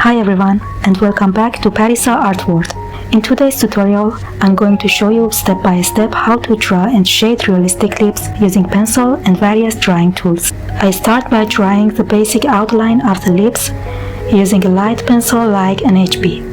Hi everyone, and welcome back to Parisa Art World. In today's tutorial, I'm going to show you step by step how to draw and shade realistic lips using pencil and various drawing tools. I start by drawing the basic outline of the lips using a light pencil like an HB.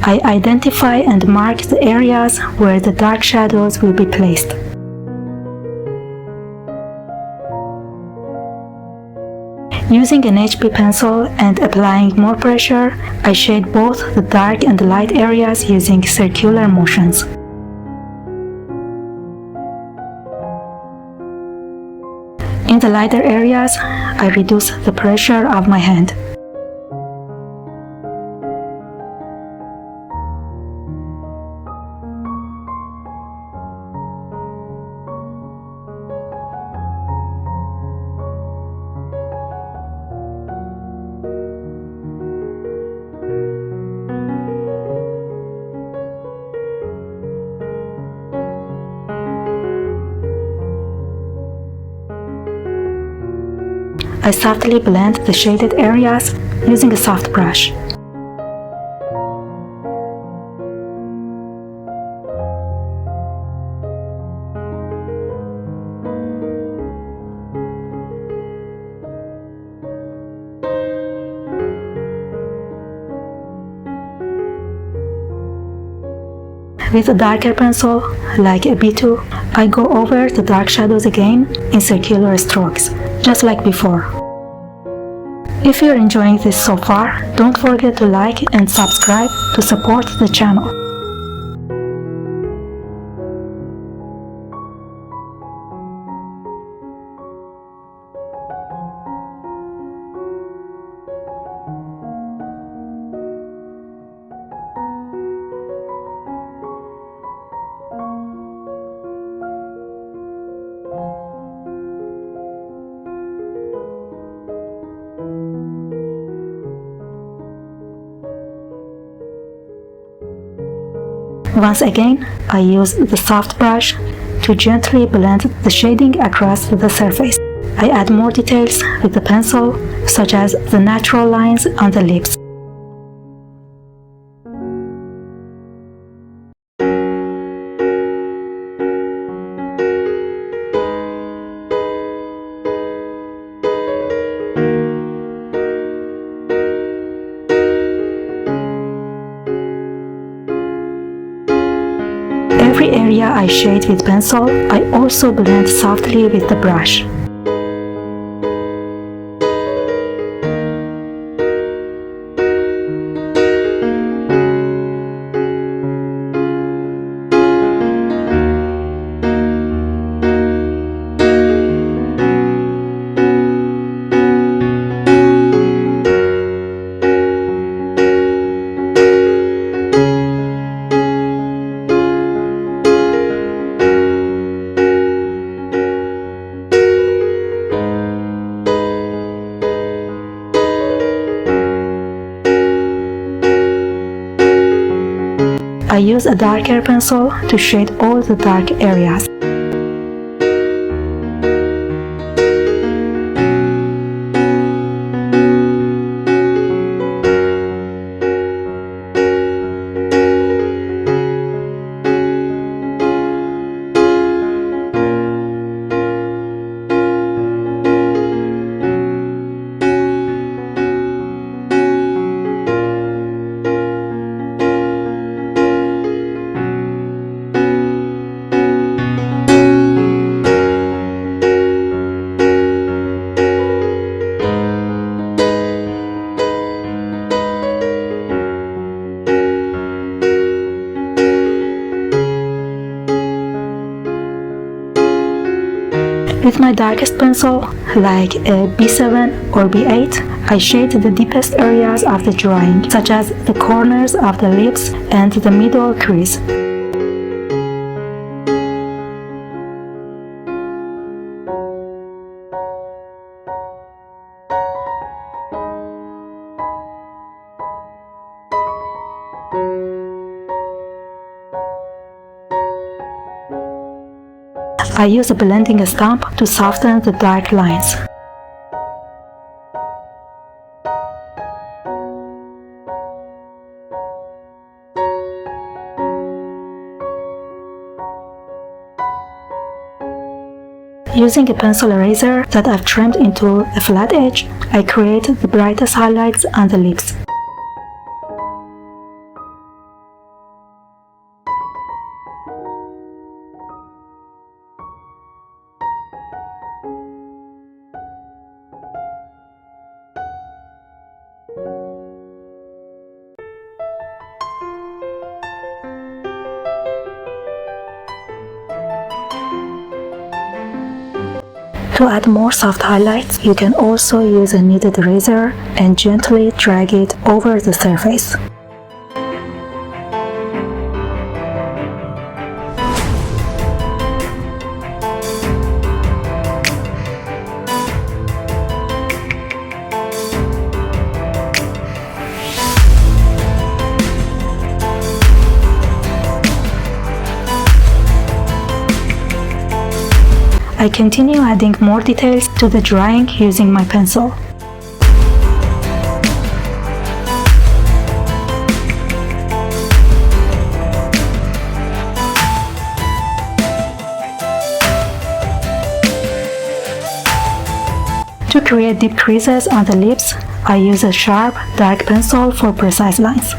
I identify and mark the areas where the dark shadows will be placed. Using an HB pencil and applying more pressure, I shade both the dark and the light areas using circular motions. In the lighter areas, I reduce the pressure of my hand. I softly blend the shaded areas using a soft brush. With a darker pencil, like a B2, I go over the dark shadows again in circular strokes, just like before. If you're enjoying this so far, don't forget to like and subscribe to support the channel. Once again, I use the soft brush to gently blend the shading across the surface. I add more details with the pencil, such as the natural lines on the lips. Every area I shade with pencil, I also blend softly with the brush. I use a darker pencil to shade all the dark areas. With my darkest pencil, like a B7 or B8, I shade the deepest areas of the drawing, such as the corners of the lips and the middle crease. I use a blending stump to soften the dark lines. Using a pencil eraser that I've trimmed into a flat edge, I create the brightest highlights on the lips. To add more soft highlights, you can also use a kneaded razor and gently drag it over the surface. I continue adding more details to the drawing using my pencil. To create deep creases on the lips, I use a sharp, dark pencil for precise lines.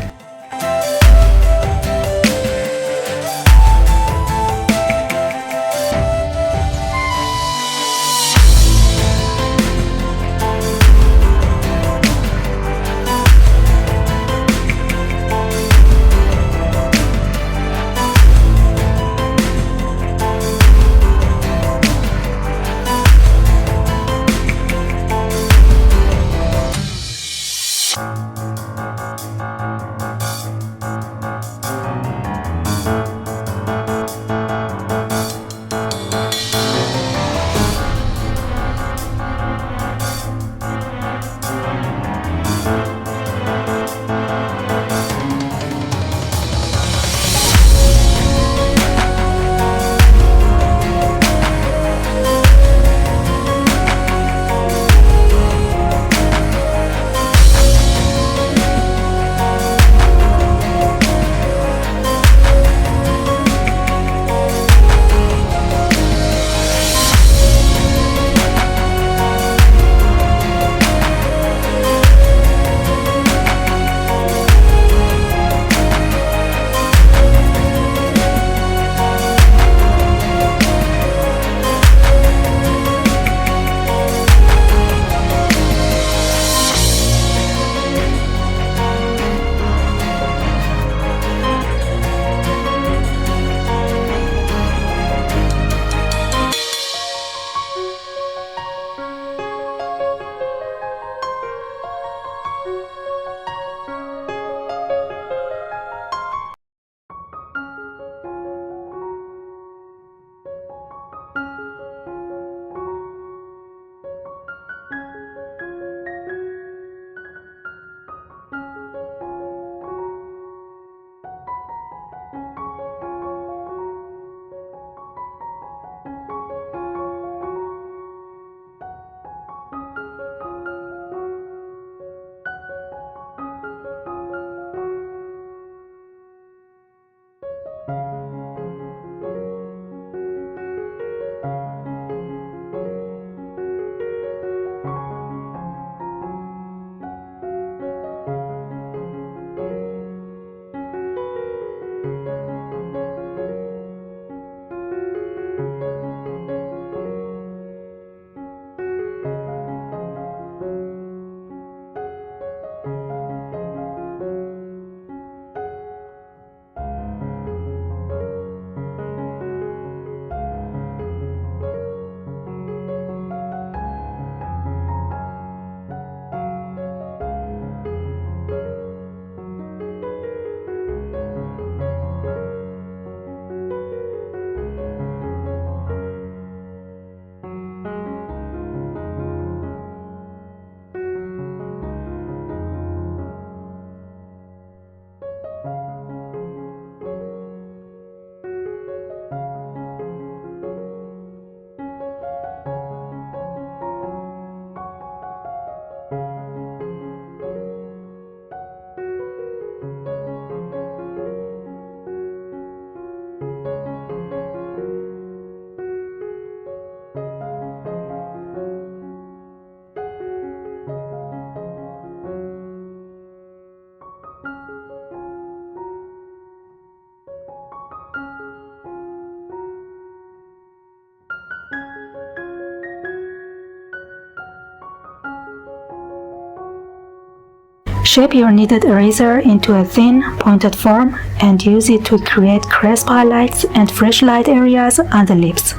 Shape your kneaded eraser into a thin, pointed form and use it to create crisp highlights and fresh light areas on the lips.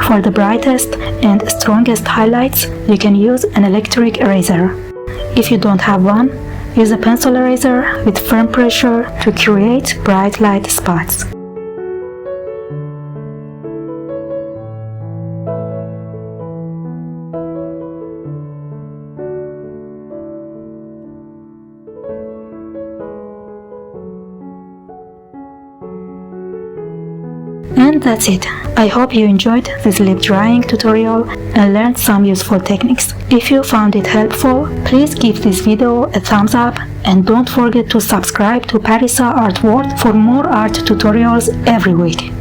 For the brightest and strongest highlights, you can use an electric eraser. If you don't have one, use a pencil eraser with firm pressure to create bright light spots. And that's it. I hope you enjoyed this lip drying tutorial and learned some useful techniques. If you found it helpful, please give this video a thumbs up and don't forget to subscribe to Parisa Art World for more art tutorials every week.